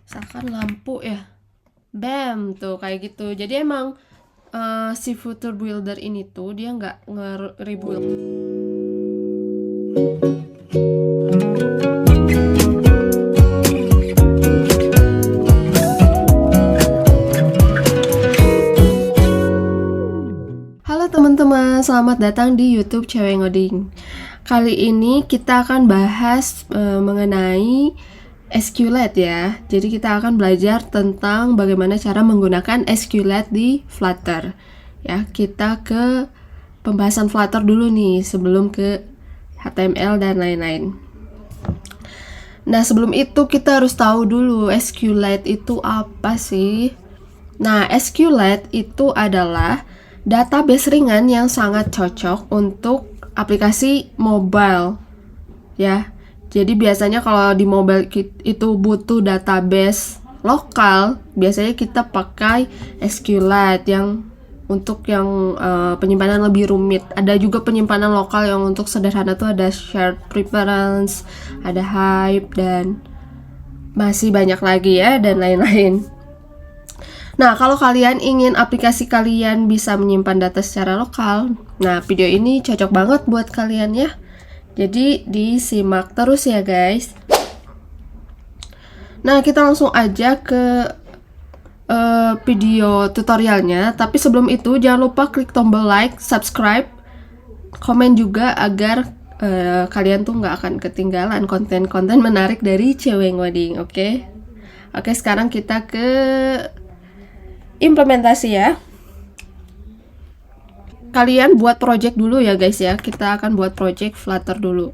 Misalkan lampu ya, bam tuh kayak gitu. Jadi emang si Future Builder ini tuh dia nggak nge-rebuild. Halo teman-teman, selamat datang di YouTube Cewek Ngoding. Kali ini kita akan bahas mengenai SQLite ya. Jadi kita akan belajar tentang bagaimana cara menggunakan SQLite di Flutter. Ya, kita ke pembahasan Flutter dulu nih sebelum ke HTML dan lain-lain. Nah, sebelum itu kita harus tahu dulu SQLite itu apa sih? Nah, SQLite itu adalah database ringan yang sangat cocok untuk aplikasi mobile ya. Jadi biasanya kalau di mobile itu butuh database lokal, biasanya kita pakai SQLite yang untuk yang penyimpanan lebih rumit. Ada juga penyimpanan lokal yang untuk sederhana tuh ada shared preference, ada Hive dan masih banyak lagi ya dan lain-lain. Nah, kalau kalian ingin aplikasi kalian bisa menyimpan data secara lokal, nah video ini cocok banget buat kalian ya. Jadi disimak terus ya guys. Nah, kita langsung aja ke video tutorialnya. Tapi sebelum itu jangan lupa klik tombol like, subscribe, komen juga agar kalian tuh nggak akan ketinggalan konten-konten menarik dari Cewek Ngoding, oke? Oke, sekarang kita ke implementasi ya. Kalian buat project dulu ya guys ya. Kita akan buat project Flutter dulu.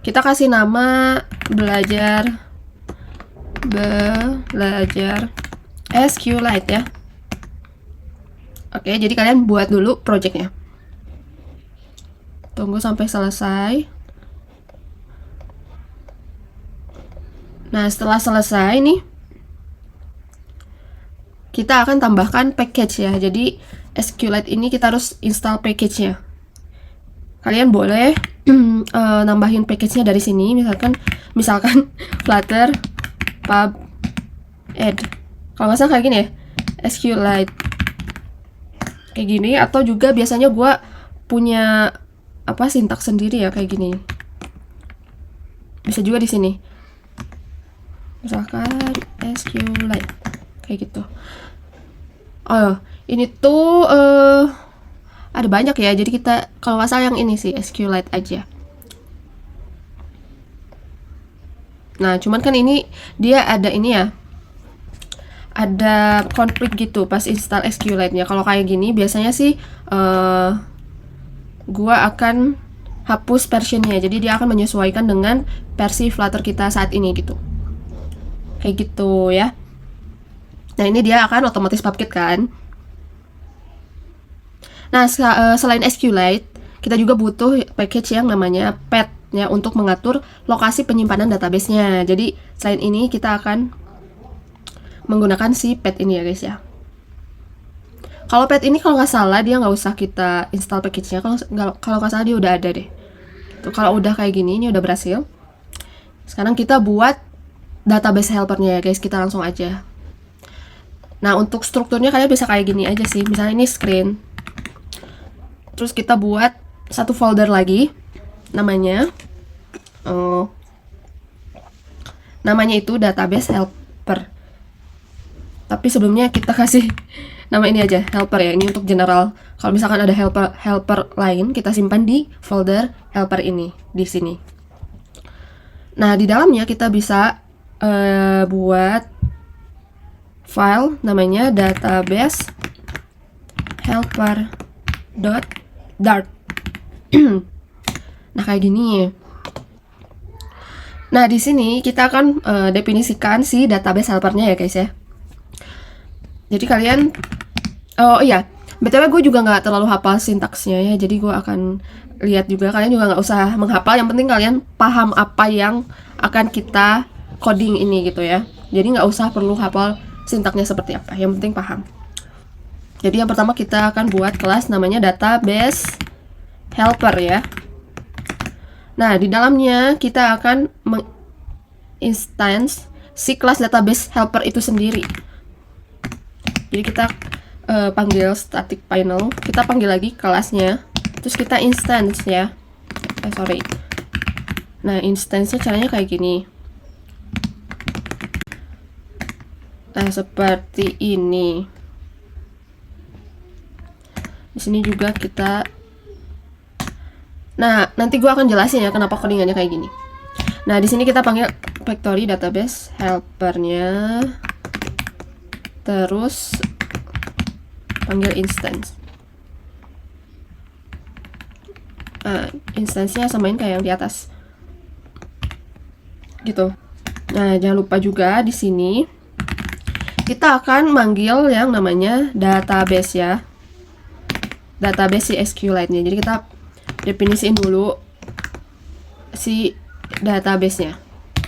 Kita kasih nama belajar SQLite ya. Oke, jadi kalian buat dulu projectnya. Tunggu sampai selesai. Nah, setelah selesai nih, kita akan tambahkan package ya. Jadi SQLite ini kita harus install package-nya. Kalian boleh nambahin package-nya dari sini, misalkan Flutter pub add. Kalau nggak salah kayak gini ya, SQLite kayak gini, atau juga biasanya gue punya sintaks sendiri ya kayak gini. Bisa juga di sini. Misalkan SQLite kayak gitu. Oh, ini tuh ada banyak ya. Jadi kita kalau nggak salah yang ini sih SQLite aja. Nah, cuman kan ini dia ada ini ya. Ada konflik gitu pas install SQLite-nya. Kalau kayak gini biasanya sih gua akan hapus versionnya. Jadi dia akan menyesuaikan dengan versi Flutter kita saat ini gitu. Kayak gitu ya. Nah, ini dia akan otomatis public kan. Nah, selain SQLite, kita juga butuh package yang namanya pet ya untuk mengatur lokasi penyimpanan database-nya. Jadi, selain ini kita akan menggunakan si pet ini ya guys ya. Kalau pet ini kalau nggak salah dia nggak usah kita install package-nya. Kalau nggak salah dia udah ada deh. Tuh, kalau udah kayak gini, ini udah berhasil. Sekarang kita buat database helper-nya ya guys. Kita langsung aja. Nah, untuk strukturnya kalian bisa kayak gini aja sih. Misalnya ini screen. Terus kita buat satu folder lagi. Namanya itu database helper. Tapi sebelumnya kita kasih nama ini aja, helper ya. Ini untuk general. Kalau misalkan ada helper lain, kita simpan di folder helper ini di sini. Nah, di dalamnya kita bisa buat file namanya database helper.dart. Nah, kayak gini. Nah, di sini kita akan definisikan si database helpernya ya guys ya. Jadi kalian, oh iya, btw gue juga nggak terlalu hafal sintaksnya ya. Jadi gue akan lihat juga, kalian juga nggak usah menghafal. Yang penting kalian paham apa yang akan kita coding ini gitu ya. Jadi nggak usah perlu hafal sintaknya seperti apa, yang penting paham. Jadi yang pertama kita akan buat kelas namanya database helper ya. Nah, di dalamnya kita akan instance si kelas database helper itu sendiri. Jadi kita panggil static panel, kita panggil lagi kelasnya, terus kita instance ya. Nah, instance-nya caranya kayak gini. Nah, seperti ini. Di sini juga kita. Nah, nanti gue akan jelasin ya kenapa codingannya kayak gini. Nah, di sini kita panggil factory database helpernya, terus panggil instance. Instance-nya samain kayak yang di atas, gitu. Nah, jangan lupa juga di sini kita akan manggil yang namanya database ya, database si SQLite-nya. Jadi kita definisiin dulu si database-nya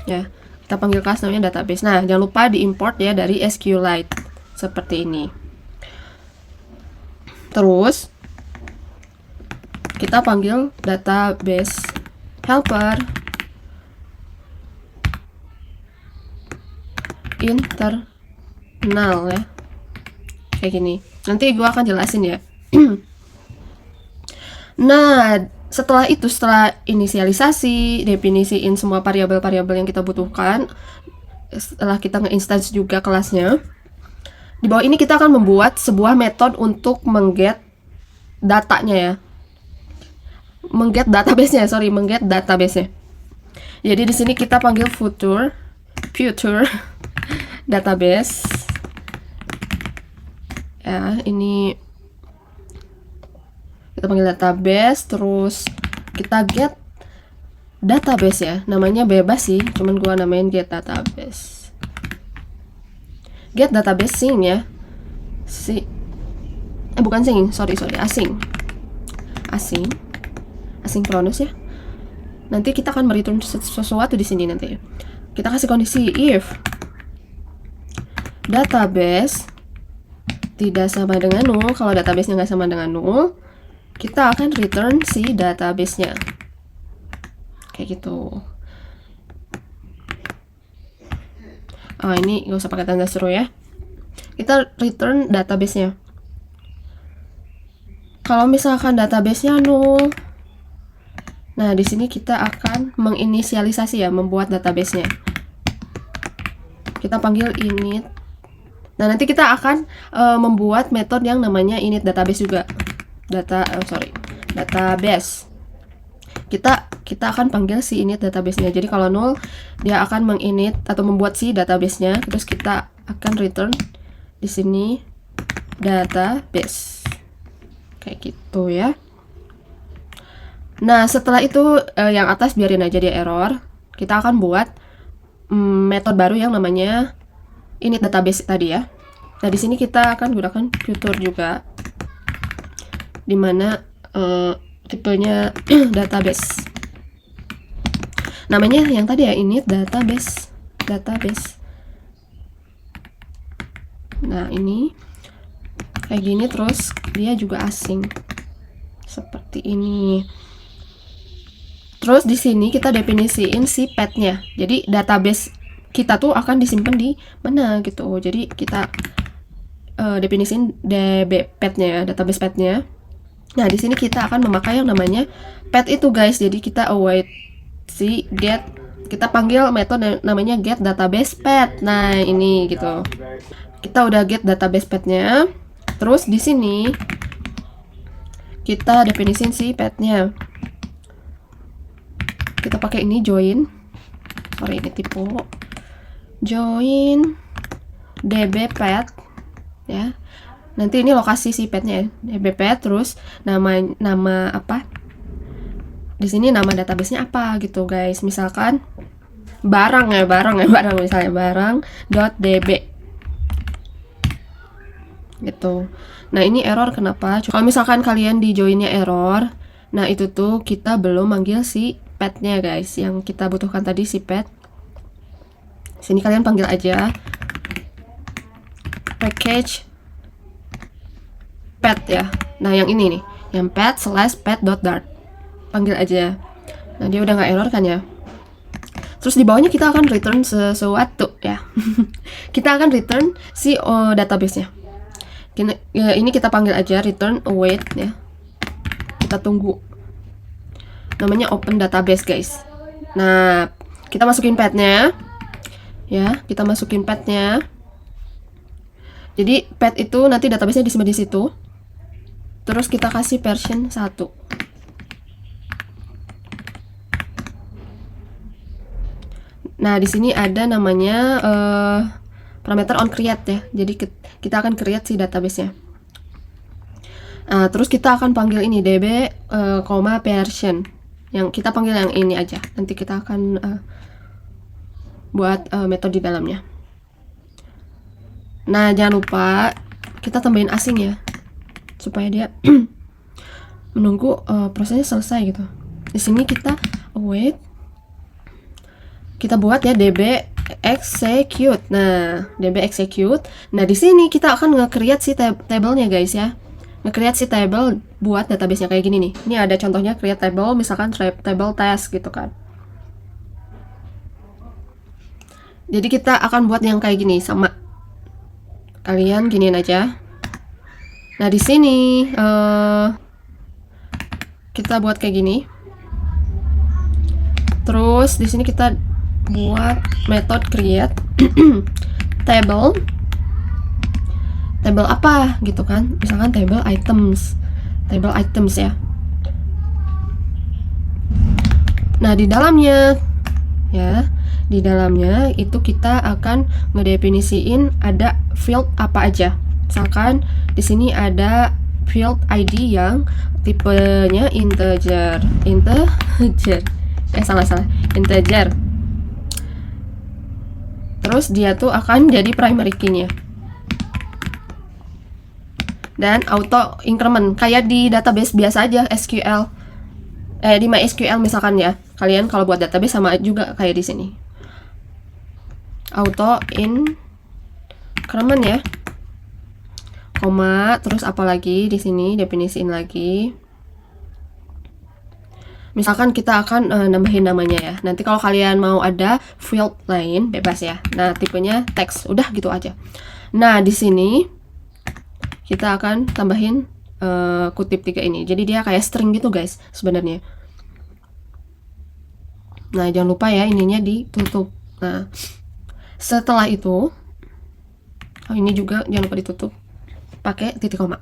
ya. Kita panggil kelas namanya database. Nah, jangan lupa diimport ya dari SQLite seperti ini. Terus kita panggil database helper internal ya, kayak gini. Nanti gue akan jelasin ya. Nah, setelah inisialisasi, definisiin semua variabel-variabel yang kita butuhkan, setelah kita nge-instance juga kelasnya, di bawah ini kita akan membuat sebuah metode untuk mengget datanya ya. Mengget database-nya. Jadi di sini kita panggil future database. Ya, ini kita panggil database, terus kita get database ya. Namanya bebas sih, cuman gua namain get database. Get database sing ya. Bukan sing, sorry, asynchronous ya. Nanti kita akan mereturn sesuatu di sini nanti. Kita kasih kondisi if database tidak sama dengan null. Kalau database-nya nggak sama dengan null, kita akan return si database-nya. Kayak gitu. Oh, ini nggak usah pakai tanda seru ya. Kita return database-nya. Kalau misalkan database-nya null, nah di sini kita akan menginisialisasi ya, membuat database-nya. Kita panggil init. Nah, nanti kita akan membuat metode yang namanya init database juga. Database. Kita akan panggil si init database-nya. Jadi kalau null, dia akan menginit atau membuat si database-nya. Terus kita akan return di sini database. Kayak gitu ya. Nah, setelah itu yang atas biarin aja dia error. Kita akan buat metode baru yang namanya init database tadi ya. Nah, di sini kita akan gunakan future juga, dimana tipenya database. Namanya yang tadi ya, init database. Nah, ini kayak gini, terus dia juga asing seperti ini. Terus di sini kita definisiin si path-nya. Jadi database kita tuh akan disimpan di mana gitu. Jadi kita definisiin DB path-nya ya, database path-nya. Nah, di sini kita akan memakai yang namanya path itu guys. Jadi kita await si get, kita panggil metode namanya get database path. Nah, ini gitu. Kita udah get database path-nya. Terus di sini kita definisiin si path-nya. Kita pakai ini join. Sorry, ini tipe. Join db path ya. Nanti ini lokasi si path-nya ya, db path, terus nama apa? Di sini nama database-nya apa gitu, guys. Misalkan barang misalnya barang.db. Gitu. Nah, ini error kenapa? Kalau misalkan kalian di join-nya error, nah itu tuh kita belum manggil si path-nya guys, yang kita butuhkan tadi si path. Sini kalian panggil aja package path ya. Nah, yang ini nih, yang path/path.dart. Panggil aja. Nah, dia udah nggak error kan ya. Terus di bawahnya kita akan return sesuatu ya. Kita akan return si database-nya. Ini kita panggil aja return await ya. Kita tunggu. Namanya open database guys. Nah, kita masukin path-nya. Ya, kita masukin path-nya. Jadi path itu nanti database-nya disimpan di situ. Terus kita kasih version 1. Nah, di sini ada namanya parameter on create ya. Jadi kita akan create si database-nya. Nah, terus kita akan panggil ini db, version. Yang kita panggil yang ini aja. Nanti kita akan buat metode di dalamnya. Nah, jangan lupa kita tambahin asing ya, supaya dia menunggu prosesnya selesai gitu. Di sini kita await. Kita buat ya db execute. Nah, db execute. Nah, di sini kita akan nge-create si table-nya guys ya. Nge-create si table buat database-nya kayak gini nih. Ini ada contohnya create table, misalkan table test gitu kan. Jadi kita akan buat yang kayak gini sama. Kalian giniin aja. Nah, di sini kita buat kayak gini. Terus di sini kita buat method create table apa gitu kan, misalkan table items ya. Nah, di dalamnya itu kita akan ngedefinisiin ada field apa aja. Misalkan di sini ada field ID yang tipenya integer. Integer. Terus dia tuh akan jadi primary key-nya. Dan auto increment kayak di database biasa aja SQL. Di MySQL misalkan ya. Kalian kalau buat database sama juga kayak di sini. Auto increment ya. Koma, terus apa lagi di sini definisiin lagi. Misalkan kita akan nambahin namanya ya. Nanti kalau kalian mau ada field lain bebas ya. Nah, tipenya text, udah gitu aja. Nah, di sini kita akan tambahin kutip 3 ini. Jadi dia kayak string gitu guys sebenarnya. Nah, jangan lupa ya ininya ditutup. Nah, setelah itu ini juga jangan lupa ditutup pakai titik koma.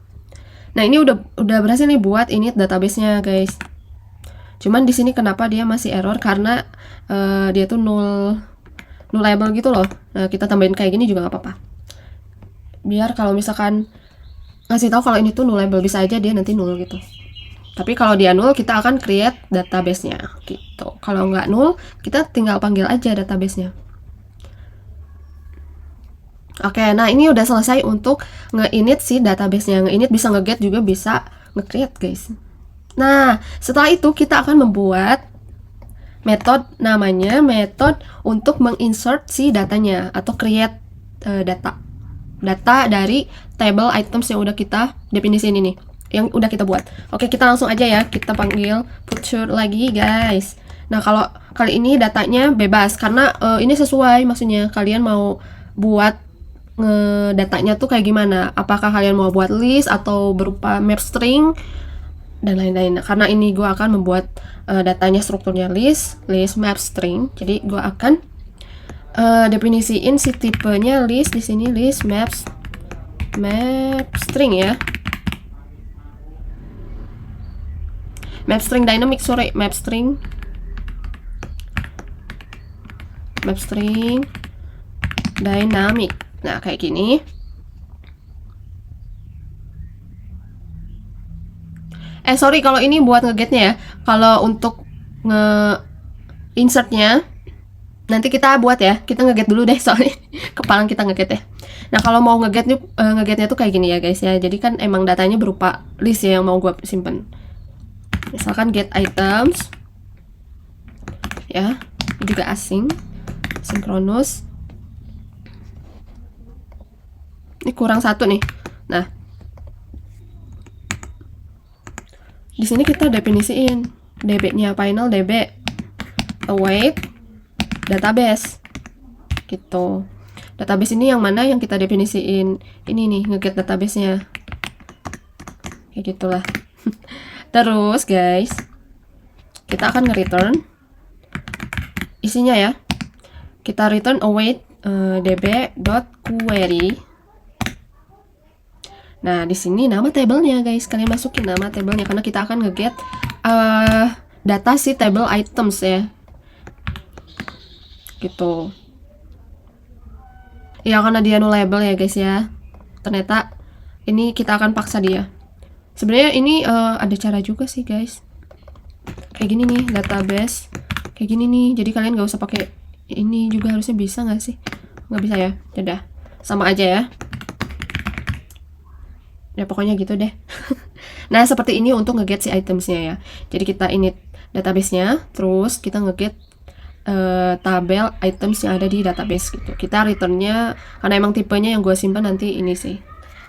Nah, ini udah berhasil nih buat init database-nya guys. Cuman di sini kenapa dia masih error, karena dia tuh nullable gitu loh. Nah, kita tambahin kayak gini juga nggak apa-apa. Biar kalau misalkan ngasih tahu kalau ini tuh nullable, bisa aja dia nanti null gitu. Tapi kalau dia null, kita akan create database-nya gitu. Kalau nggak null, kita tinggal panggil aja database-nya. Oke, nah ini udah selesai untuk nge-init si database-nya. Nge-init bisa nge-get juga bisa nge-create guys. Nah, setelah itu kita akan membuat metode namanya method untuk menginsert si datanya atau create data dari table items yang udah kita definisiin ini, yang udah kita buat. Oke, kita langsung aja ya, kita panggil future lagi guys. Nah, kalau kali ini datanya bebas karena ini sesuai, maksudnya kalian mau buat datanya tuh kayak gimana, apakah kalian mau buat list atau berupa map string dan lain-lain. Karena ini gue akan membuat datanya strukturnya list map string. Jadi gue akan definisiin si tipenya list di sini, list map string ya. Map string dynamic, map string dynamic. Nah, kayak gini. Sorry, kalau ini buat nge-getnya ya. Kalau untuk nge-insertnya nanti kita buat ya. Kita nge-get dulu deh, soalnya kepalang kita nge-get ya. Nah, kalau mau nge-getnya tuh kayak gini ya guys ya. Jadi kan emang datanya berupa list ya yang mau gue simpen. Misalkan get items ya. Ini juga asing, synchronous. Ini kurang satu nih. Nah, di sini kita definisiin db-nya final db await database gitu. Database ini yang mana yang kita definisiin ini nih, nge-get database-nya kayak gitulah. Terus guys, kita akan nge-return isinya ya. Kita return await db.query. Nah, di sini nama tabelnya guys, kalian masukin nama tabelnya karena kita akan nge-get data si table items ya. Gitu. Ya karena dia nullable ya guys ya. Ternyata ini kita akan paksa dia. Sebenarnya ini ada cara juga sih guys. Kayak gini nih, database. Kayak gini nih. Jadi kalian gak usah pakai ini juga, harusnya bisa nggak sih? Nggak bisa ya? Yaudah, sama aja ya. Ya pokoknya gitu deh. Nah seperti ini untuk nge-get si itemsnya ya. Jadi kita init database-nya, terus kita nge-get tabel items yang ada di database gitu. Kita returnnya karena emang tipenya yang gue simpan nanti ini sih,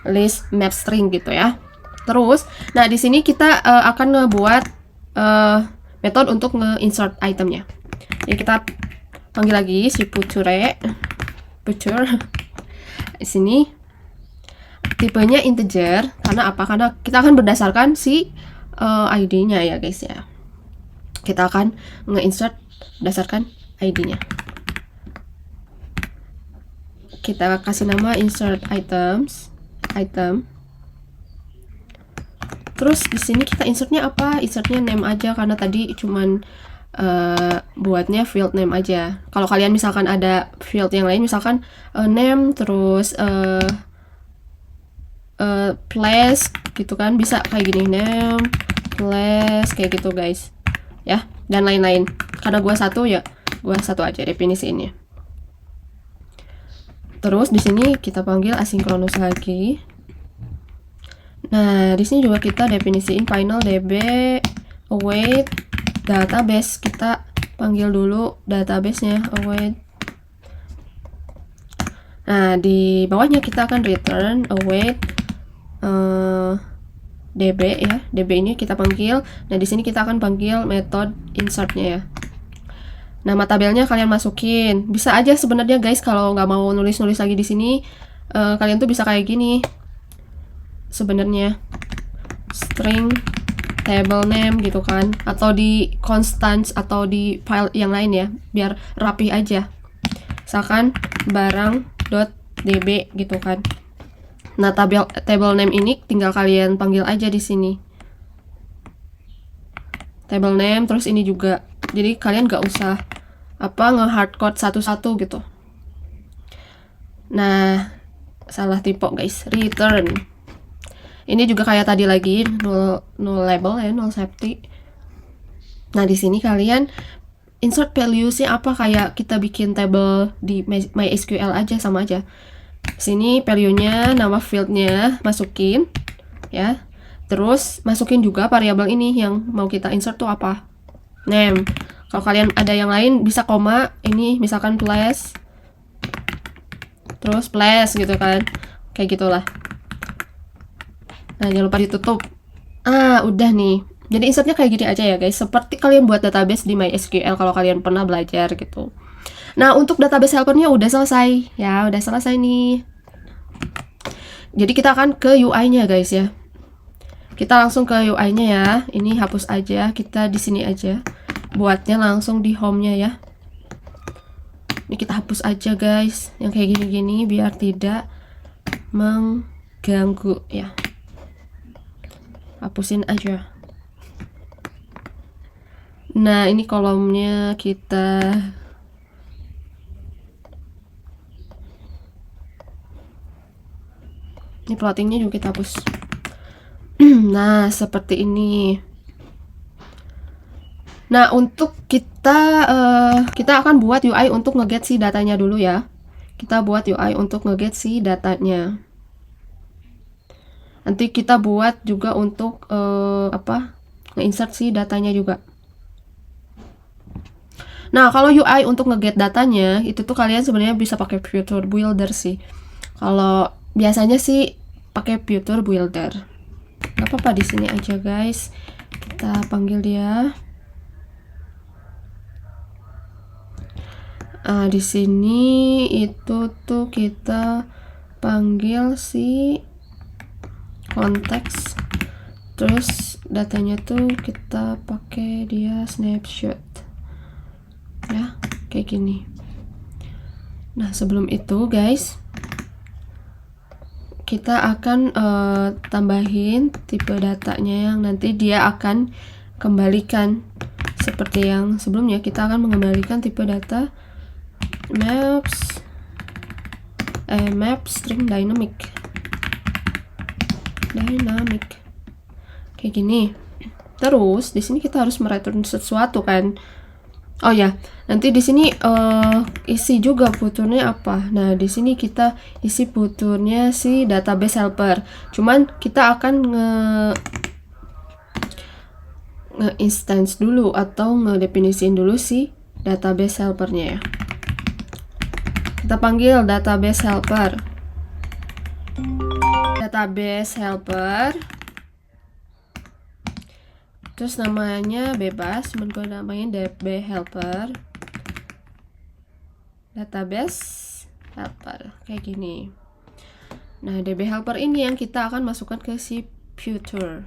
list map string gitu ya. Terus, nah di sini kita akan ngebuat metode untuk nge-insert itemnya. Jadi kita panggil lagi si puture. Di sini tipenya integer karena apa? Karena kita akan berdasarkan si ID-nya ya guys ya. Kita akan nge-insert berdasarkan ID-nya. Kita kasih nama insert items, item. Terus di sini kita insertnya apa? Insertnya name aja karena tadi cuman buatnya field name aja. Kalau kalian misalkan ada field yang lain, misalkan name terus place gitu kan, bisa kayak gini, name place kayak gitu guys ya, dan lain-lain. Karena gua satu ya, gua satu aja definisiinnya. Terus di sini kita panggil asynchronous lagi. Nah di sini juga kita definisiin final db await database. Kita panggil dulu database-nya await. Nah di bawahnya kita akan return await db ya. Db ini kita panggil. Nah di sini kita akan panggil method insert-nya ya. Nama tabelnya kalian masukin. Bisa aja sebenarnya guys, kalau nggak mau nulis-nulis lagi di sini, kalian tuh bisa kayak gini. Sebenarnya string table name gitu kan, atau di constants atau di file yang lain ya, biar rapi aja. Misalkan barang.db gitu kan. Nah, table name ini tinggal kalian panggil aja di sini. Table name, terus ini juga. Jadi kalian gak usah nge-hardcode satu-satu gitu. Nah, salah tipe guys. Return. Ini juga kayak tadi lagi, null label ya, null safety. Nah, di sini kalian insert values-nya apa, kayak kita bikin table di MySQL aja, sama aja. Sini value-nya, nama field-nya masukin ya. Terus masukin juga variabel ini yang mau kita insert tuh apa, name. Kalau kalian ada yang lain bisa koma, ini misalkan place, terus place gitu kan, kayak gitulah. Nah jangan lupa ditutup. Udah nih. Jadi insertnya kayak gini aja ya guys, seperti kalian buat database di MySQL kalau kalian pernah belajar gitu. Nah untuk database helpernya udah selesai ya, udah selesai nih. Jadi kita akan ke UI-nya guys ya. Kita langsung ke UI-nya ya. Ini hapus aja, kita di sini aja. Buatnya langsung di home-nya ya. Ini kita hapus aja guys, yang kayak gini-gini biar tidak mengganggu ya. Hapusin aja. Nah ini kolomnya kita ini plottingnya juga kita hapus. Nah seperti ini. Nah untuk kita akan buat UI untuk nge-get si datanya dulu ya. Kita buat UI untuk nge-get si datanya. Nanti kita buat juga untuk nge-insert si datanya juga. Nah kalau UI untuk nge-get datanya itu tuh kalian sebenarnya bisa pakai Future Builder sih. Kalau biasanya sih pakai Future Builder. Gak apa-apa, di sini aja guys. Kita panggil dia. Di sini itu tuh kita panggil si konteks, terus datanya tuh kita pakai dia snapshot ya, kayak gini. Nah, sebelum itu guys, kita akan tambahin tipe datanya yang nanti dia akan kembalikan. Seperti yang sebelumnya, kita akan mengembalikan tipe data map string dynamic kayak gini. Terus di sini kita harus mereturn sesuatu kan. Oh ya, nanti di sini isi juga buturnya apa. Nah, di sini kita isi buturnya si database helper. Cuman kita akan nge-instance dulu atau ngedefinisiin dulu si database helpernya ya. Kita panggil database helper. Terus namanya bebas, cuman gue namain db helper. Database helper kayak gini. Nah, db helper ini yang kita akan masukkan ke si future.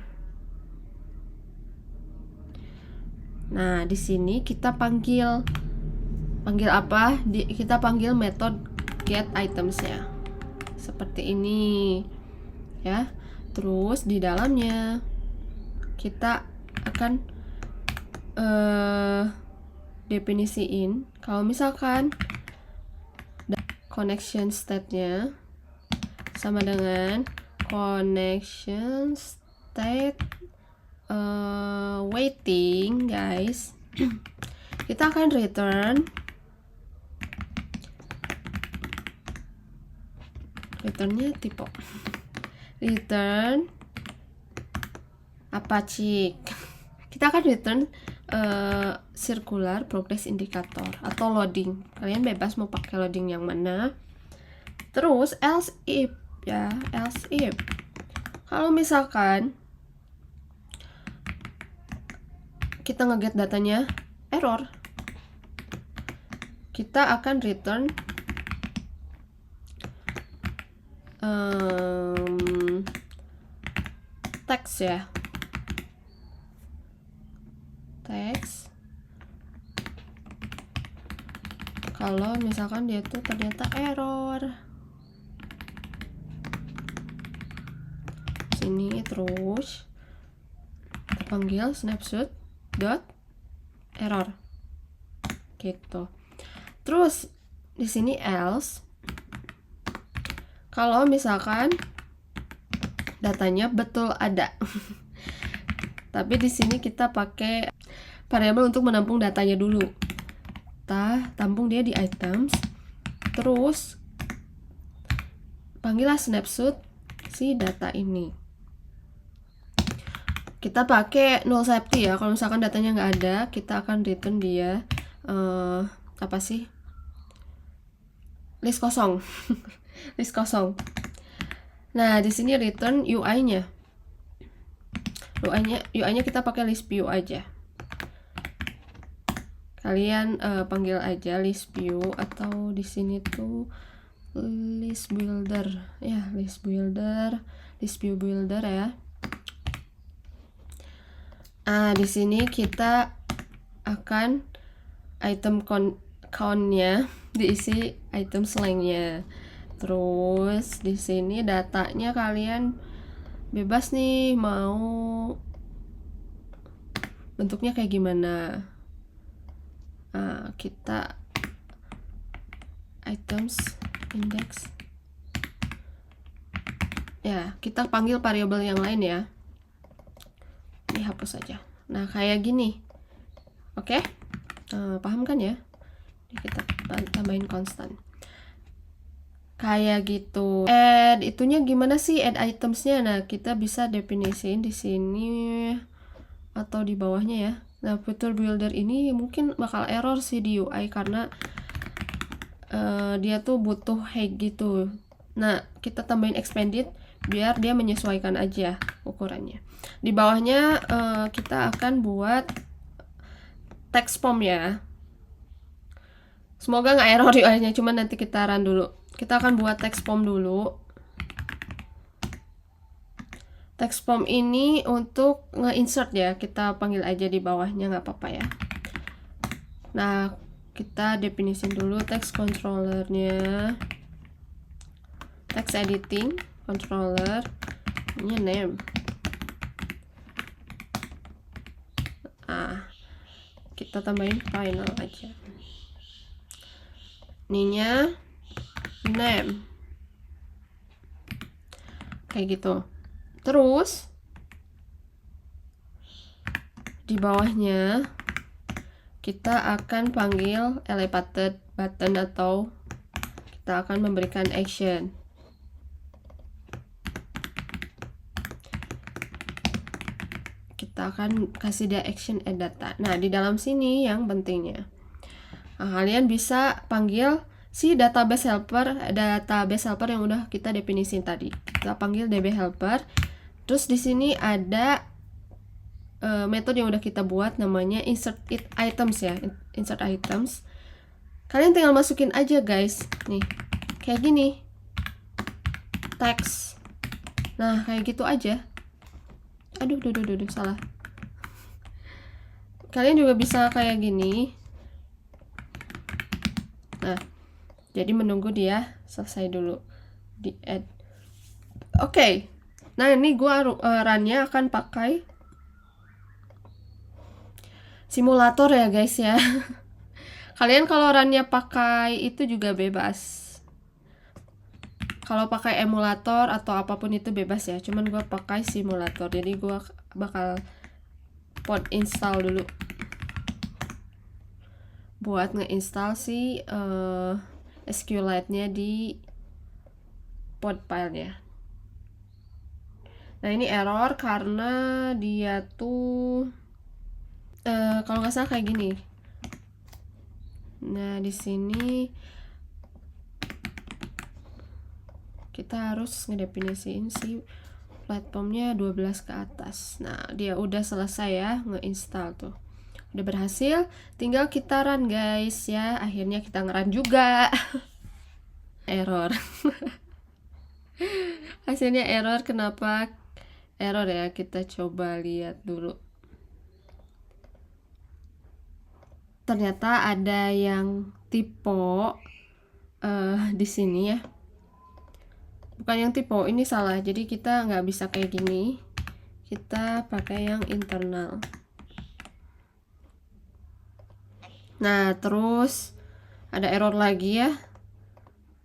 Nah, di sini kita panggil apa? Kita panggil metode get items-nya. Seperti ini. Ya. Terus di dalamnya kita akan definisiin kalau misalkan connection state-nya sama dengan connection state waiting guys. Kita akan returnnya tipe return Apache. Kita akan return circular progress indicator atau loading. Kalian bebas mau pakai loading yang mana. Terus else if kalau misalkan kita nge-get datanya error, kita akan return text ya, text kalau misalkan dia tuh ternyata error. Sini terus kita panggil snapshot dot error gitu. Terus di sini else kalau misalkan datanya betul ada. Tapi di sini kita pakai variabel untuk menampung datanya dulu. Kita tampung dia di items. Terus panggillah snapshot si data ini. Kita pakai null safety ya. Kalau misalkan datanya nggak ada, kita akan return dia list kosong. List kosong. Nah, di sini return UI-nya. UI-nya kita pakai list view aja. Kalian panggil aja list view atau di sini tuh list builder ya, list view builder ya. Di sini kita akan item count-nya diisi item slang-nya. Terus di sini datanya kalian bebas nih mau bentuknya kayak gimana. Kita items index ya, kita panggil variabel yang lain ya. Ini hapus aja. Nah, kayak gini. Oke? Paham kan ya? Ini kita tambahin konstan. Kayak gitu. Add itunya gimana sih add itemsnya? Nah, kita bisa definisiin di sini atau di bawahnya ya. Nah, future builder ini mungkin bakal error sih di UI karena dia tuh butuh height gitu. Nah, kita tambahin expanded biar dia menyesuaikan aja ukurannya. Di bawahnya kita akan buat text form ya. Semoga nggak error UI-nya, cuman nanti kita run dulu. Kita akan buat text form dulu. Text form ini untuk nge-insert ya, kita panggil aja di bawahnya, nggak apa-apa ya. Nah, kita definisin dulu text controllernya. Text editing controller, ini name. Kita tambahin final aja. Ininya name. Kayak gitu. Terus di bawahnya kita akan panggil elevated button atau kita akan memberikan action. Kita akan kasih dia action add data. Nah, di dalam sini yang pentingnya, kalian bisa panggil si database helper yang udah kita definisin tadi. Kita panggil db helper. Terus di sini ada metode yang udah kita buat, namanya insert items ya, insert items. Kalian tinggal masukin aja guys, nih kayak gini, text. Nah kayak gitu aja. Aduh, salah. Kalian juga bisa kayak gini. Nah, jadi menunggu dia selesai dulu di add. Oke. Nah, ini gua runnya akan pakai simulator ya guys ya. Kalian kalau runnya pakai itu juga bebas. Kalau pakai emulator atau apapun itu bebas ya. Cuman gua pakai simulator. Jadi gua bakal pod install dulu buat ngeinstall si SQLite-nya di pod filenya. Nah ini error karena dia tuh kalau nggak salah kayak gini. Nah di sini kita harus ngedefinisiin si platformnya 12 ke atas. Nah dia udah selesai ya ngeinstall tuh, udah berhasil. Tinggal kita run guys ya. Akhirnya kita nge-run juga. Error. Hasilnya error. Kenapa error ya? Kita coba lihat dulu. Ternyata ada yang typo di sini ya. Bukan yang typo, ini salah. Jadi kita nggak bisa kayak gini. Kita pakai yang internal. Nah terus ada error lagi ya,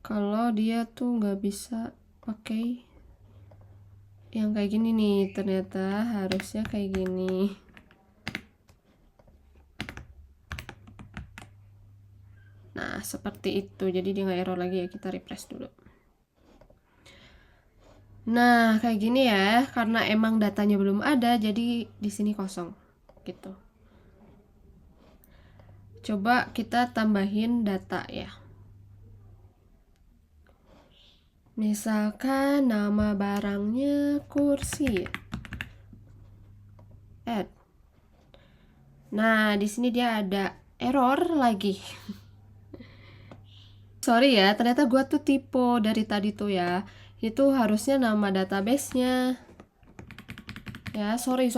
kalau dia tuh nggak bisa pakai yang kayak gini nih. Ternyata harusnya kayak gini. Nah seperti itu, jadi dia nggak error lagi ya. Kita refresh dulu. Nah kayak gini ya, karena emang datanya belum ada, jadi di sini kosong gitu. Coba kita tambahin data ya. Misalkan nama barangnya kursi. Add. Nah, di sini dia ada error lagi. Sorry ya, ternyata gua tuh typo dari tadi tuh ya. Itu harusnya nama database-nya. Ya, sorry.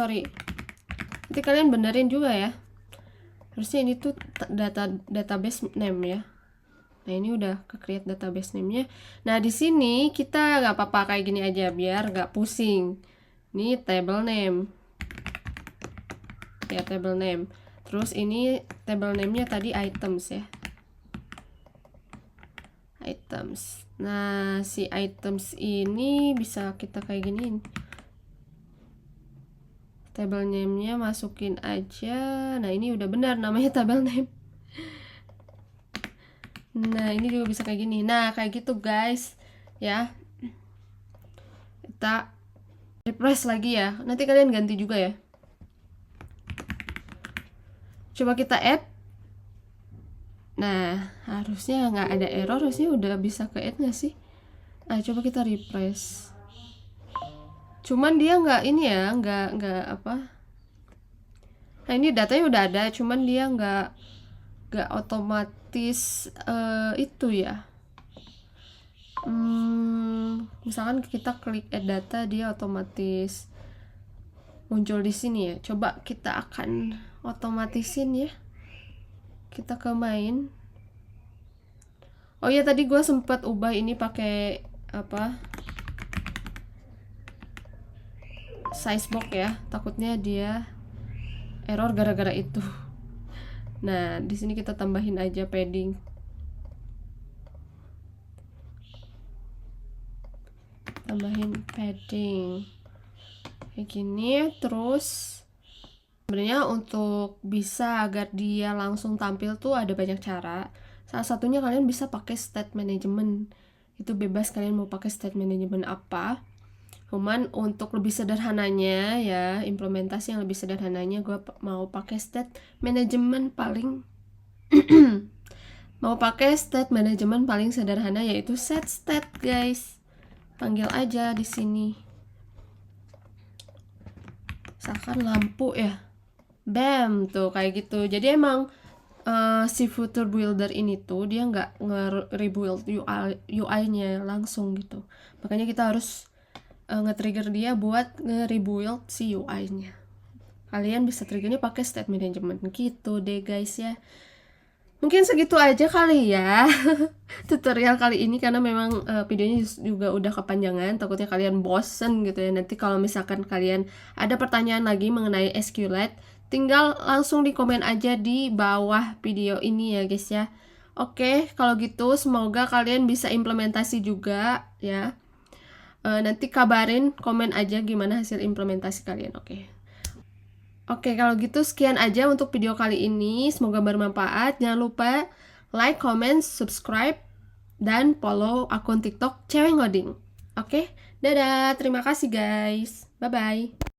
Nanti kalian benerin juga ya. Harusnya ini tuh database name ya. Nah ini udah ke-create database name-nya. Nah di sini kita nggak apa-apa kayak gini aja biar nggak pusing. Ini table name. Ya table name. Terus ini table name-nya tadi items ya. Items. Nah si items ini bisa kita kayak giniin. Table name-nya masukin aja. Nah ini udah benar namanya table name. Nah ini juga bisa kayak gini. Nah kayak gitu guys ya. Kita refresh lagi ya. Nanti kalian ganti juga ya. Coba kita add. Nah harusnya nggak ada error. Harusnya udah bisa ke add nggak sih? Nah coba kita refresh. Cuman dia nggak ini ya, nggak apa. Nah ini datanya udah ada, cuman dia nggak otomatis itu ya. Misalkan kita klik add data, dia otomatis muncul di sini ya. Coba kita akan otomatisin ya. Kita ke main. Oh iya, tadi gue sempat ubah ini pakai apa? Size box ya. Takutnya dia error gara-gara itu. Nah, di sini kita tambahin aja padding. Tambahin padding kayak gini. Terus sebenarnya untuk bisa agar dia langsung tampil tuh ada banyak cara. Salah satunya kalian bisa pakai state management. Itu bebas kalian mau pakai state management apa. Cuman untuk lebih sederhananya ya, implementasi yang lebih sederhananya, gue mau pakai state management paling mau pakai state management paling sederhana, yaitu set state, guys. Panggil aja di sini. Misalkan lampu ya. Bam, tuh kayak gitu. Jadi emang si Future Builder ini tuh dia nggak nge-rebuild UI-nya langsung gitu. Makanya kita harus nge-trigger dia buat nge-rebuild si UI-nya. Kalian bisa triggernya pakai state management gitu deh guys ya. Mungkin segitu aja kali ya tutorial kali ini, karena memang videonya juga udah kepanjangan, takutnya kalian bosen gitu ya. Nanti kalau misalkan kalian ada pertanyaan lagi mengenai SQLite, tinggal langsung di komen aja di bawah video ini ya guys ya. Oke, kalau gitu semoga kalian bisa implementasi juga ya. Nanti kabarin, komen aja gimana hasil implementasi kalian. Oke, kalau gitu sekian aja untuk video kali ini. Semoga bermanfaat. Jangan lupa like, comment, subscribe, dan follow akun TikTok Cewek Ngoding. Oke, dadah. Terima kasih guys. Bye-bye.